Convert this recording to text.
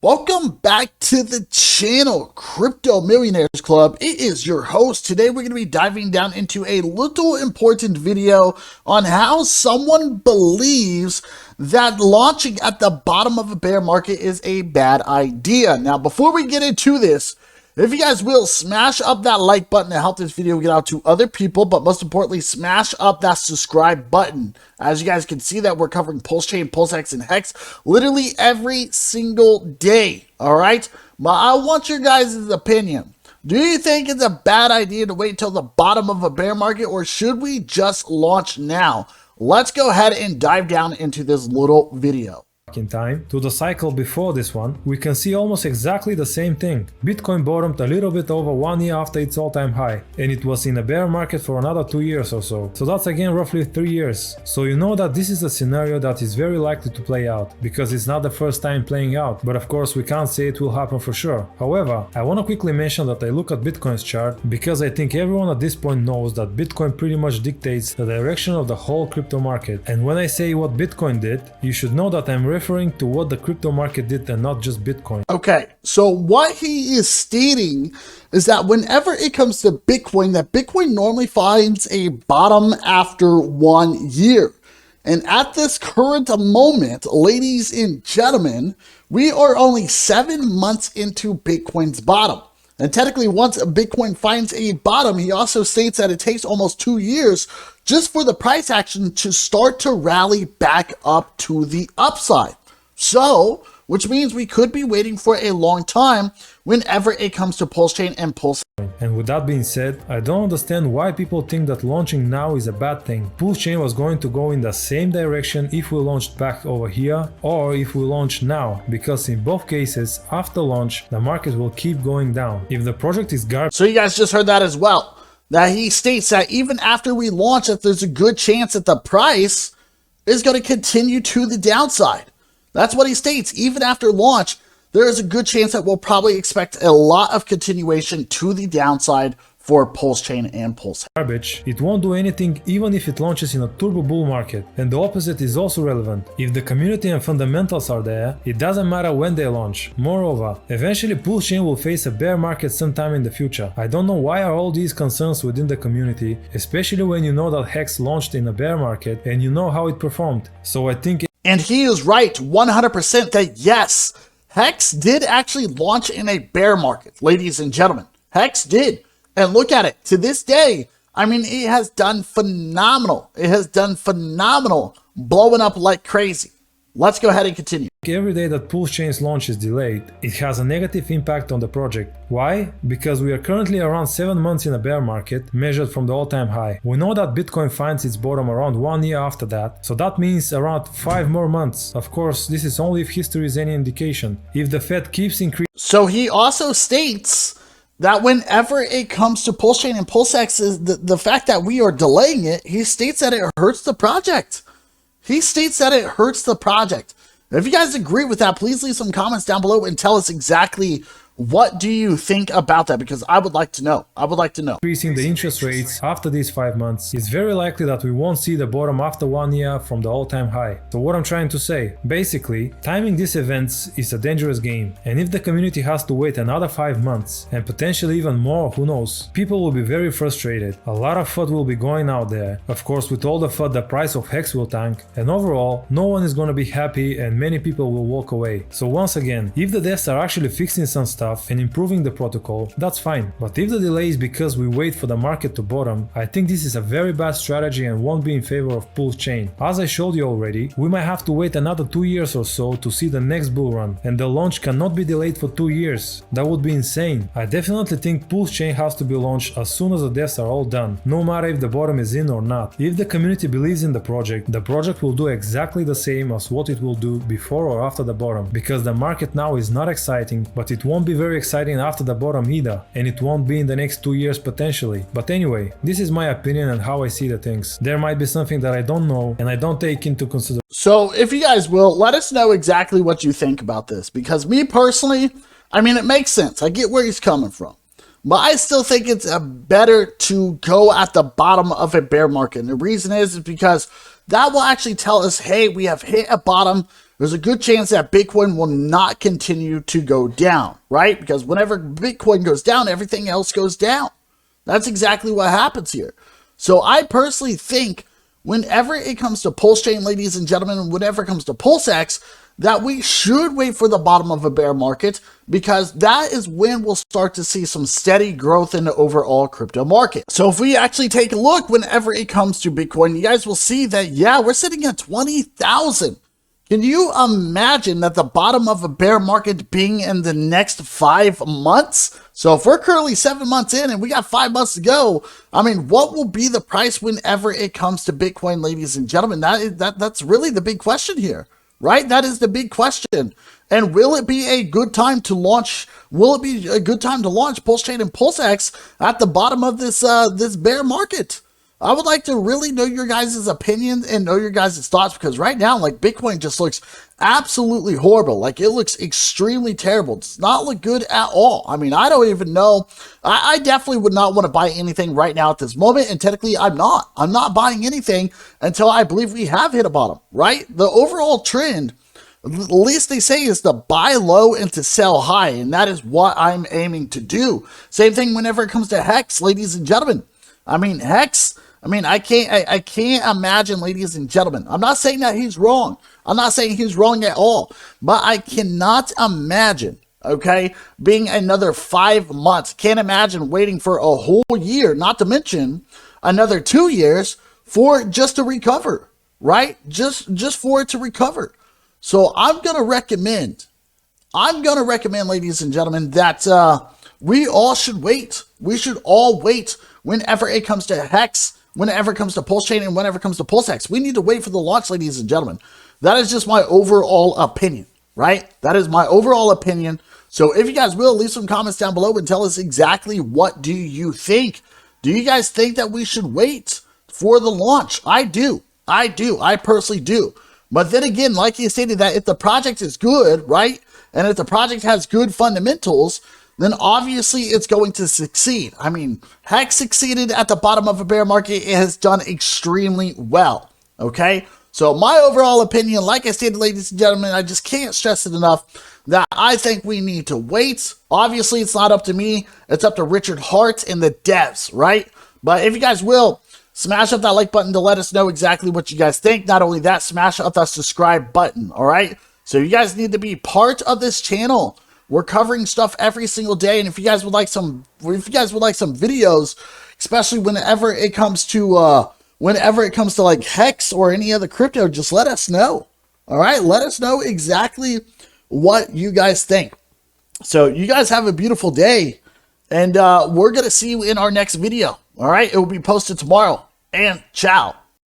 Welcome back to the channel, Crypto Millionaires Club. It is your host. Today we're going to be diving down into a little important video on how someone believes that launching at the bottom of a bear market is a bad idea. Now, before we get into this, if you guys will, smash up that like button to help this video get out to other people, but most importantly, smash up that subscribe button. As you guys can see that we're covering Pulsechain, PulseX, and Hex literally every single day, all right? But I want your guys' opinion. Do you think it's a bad idea to wait until the bottom of a bear market, or should we just launch now? Let's go ahead and dive down into this little video. In time to the cycle before this one, we can see almost exactly the same thing. Bitcoin bottomed a little bit over 1 year after its all-time high, and it was in a bear market for another 2 years or so. So that's again roughly 3 years. So you know that this is a scenario that is very likely to play out, because it's not the first time playing out, but of course we can't say it will happen for sure. However, I want to quickly mention that I look at Bitcoin's chart because I think everyone at this point knows that Bitcoin pretty much dictates the direction of the whole crypto market. And when I say what Bitcoin did, you should know that I'm referring to what the crypto market did and not just Bitcoin. Okay, so what he is stating is that whenever it comes to Bitcoin, that Bitcoin normally finds a bottom after 1 year. And at this current moment, ladies and gentlemen, we are only 7 months into Bitcoin's bottom. And technically, once Bitcoin finds a bottom, he also states that it takes almost 2 years just for the price action to start to rally back up to the upside. So, which means we could be waiting for a long time whenever it comes to Pulsechain and PulseX. And with that being said, I don't understand why people think that launching now is a bad thing. Pulsechain was going to go in the same direction if we launched back over here or if we launch now, because in both cases, after launch, the market will keep going down. If the project is garbage. So you guys just heard that as well. That he states that even after we launch, that there's a good chance that the price is going to continue to the downside. That's what he states. Even after launch, there is a good chance that we'll probably expect a lot of continuation to the downside for Pulsechain and PulseX. Garbage, it won't do anything even if it launches in a turbo bull market. And the opposite is also relevant. If the community and fundamentals are there, it doesn't matter when they launch. Moreover, eventually Pulsechain will face a bear market sometime in the future. I don't know why are all these concerns within the community, especially when you know that Hex launched in a bear market and you know how it performed. So I think and he is right 100% that yes, Hex did actually launch in a bear market, ladies and gentlemen. Hex did. And look at it. To this day, I mean, it has done phenomenal. It has done phenomenal, blowing up like crazy. Let's go ahead and continue. Every day that Pulsechain's launch is delayed, it has a negative impact on the project. Why? Because we are currently around 7 months in a bear market, measured from the all-time high. We know that Bitcoin finds its bottom around 1 year after that, so that means around 5 more months. Of course, this is only if history is any indication. If the Fed keeps increasing. So he also states that whenever it comes to Pulsechain and PulseX, is the fact that we are delaying it, he states that it hurts the project. He states that it hurts the project. If you guys agree with that, please leave some comments down below and tell us exactly what do you think about that, because I would like to know. I would like to know. Increasing the interest rates after these 5 months, it's very likely that we won't see the bottom after 1 year from the all-time high. So what I'm trying to say, basically, timing these events is a dangerous game. And if the community has to wait another 5 months, and potentially even more, who knows, people will be very frustrated. A lot of FUD will be going out there. Of course, with all the FUD, the price of Hex will tank. And overall, no one is gonna be happy and many people will walk away. So once again, if the devs are actually fixing some stuff and improving the protocol, that's fine. But if the delay is because we wait for the market to bottom, I think this is a very bad strategy and won't be in favor of Pulsechain. As I showed you already, we might have to wait another 2 years or so to see the next bull run, and the launch cannot be delayed for 2 years. That would be insane. I definitely think Pulsechain has to be launched as soon as the devs are all done, no matter if the bottom is in or not. If the community believes in the project will do exactly the same as what it will do before or after the bottom, because the market now is not exciting, but it won't be very exciting after the bottom either, and it won't be in the next 2 years potentially. But anyway, this is my opinion and how I see the things. There might be something that I don't know and I don't take into consideration. So if you guys will, let us know exactly what you think about this, because me personally, I mean, it makes sense. I get where he's coming from. But I still think it's better to go at the bottom of a bear market. And the reason is because that will actually tell us, hey, we have hit a bottom. there's a good chance that Bitcoin will not continue to go down, right? Because whenever Bitcoin goes down, everything else goes down. That's exactly what happens here. So I personally think whenever it comes to Pulsechain, ladies and gentlemen, whenever it comes to PulseX, that we should wait for the bottom of a bear market, because that is when we'll start to see some steady growth in the overall crypto market. So if we actually take a look whenever it comes to Bitcoin, you guys will see that, yeah, we're sitting at 20,000. Can you imagine that the bottom of a bear market being in the next 5 months? So if we're currently 7 months in and we got 5 months to go, I mean, what will be the price whenever it comes to Bitcoin, ladies and gentlemen? That's really the big question here, right? That is the big question. And will it be a good time to launch? Will it be a good time to launch Pulsechain and PulseX at the bottom of this bear market? I would like to really know your guys' opinion and know your guys' thoughts, because right now, like, Bitcoin just looks absolutely horrible. Like, it looks extremely terrible. It does not look good at all. I mean, I don't even know. I definitely would not want to buy anything right now at this moment, and technically I'm not. I'm not buying anything until I believe we have hit a bottom, right? The overall trend, at least they say, is to buy low and to sell high, and that is what I'm aiming to do. Same thing whenever it comes to Hex, ladies and gentlemen. I mean, Hex, I can't imagine, ladies and gentlemen. I'm not saying that he's wrong. I'm not saying he's wrong at all. But I cannot imagine, okay, being another 5 months. Can't imagine waiting for a whole year, not to mention another 2 years for it just to recover, right? Just for it to recover. So I'm going to recommend, ladies and gentlemen, that we all should wait. We should all wait whenever it comes to Hex, whenever it comes to Pulsechain, and whenever it comes to PulseX. We need to wait for the launch, ladies and gentlemen. That is just my overall opinion, right? That is my overall opinion. So if you guys will, leave some comments down below and tell us exactly what do you think. Do you guys think that we should wait for the launch? I do. I personally do. But then again, like you stated, that if the project is good, right, and if the project has good fundamentals, then obviously it's going to succeed. I mean, Hex succeeded at the bottom of a bear market. It has done extremely well, okay? So my overall opinion, like I stated, ladies and gentlemen, I just can't stress it enough, that I think we need to wait. Obviously, it's not up to me. It's up to Richard Hart and the devs, right? But if you guys will, smash up that like button to let us know exactly what you guys think. Not only that, smash up that subscribe button, all right? So you guys need to be part of this channel. We're covering stuff every single day, and if you guys would like some videos, especially whenever it comes to like Hex or any other crypto, just let us know. All right, let us know exactly what you guys think. So you guys have a beautiful day, and we're gonna see you in our next video. All right, it will be posted tomorrow. And ciao.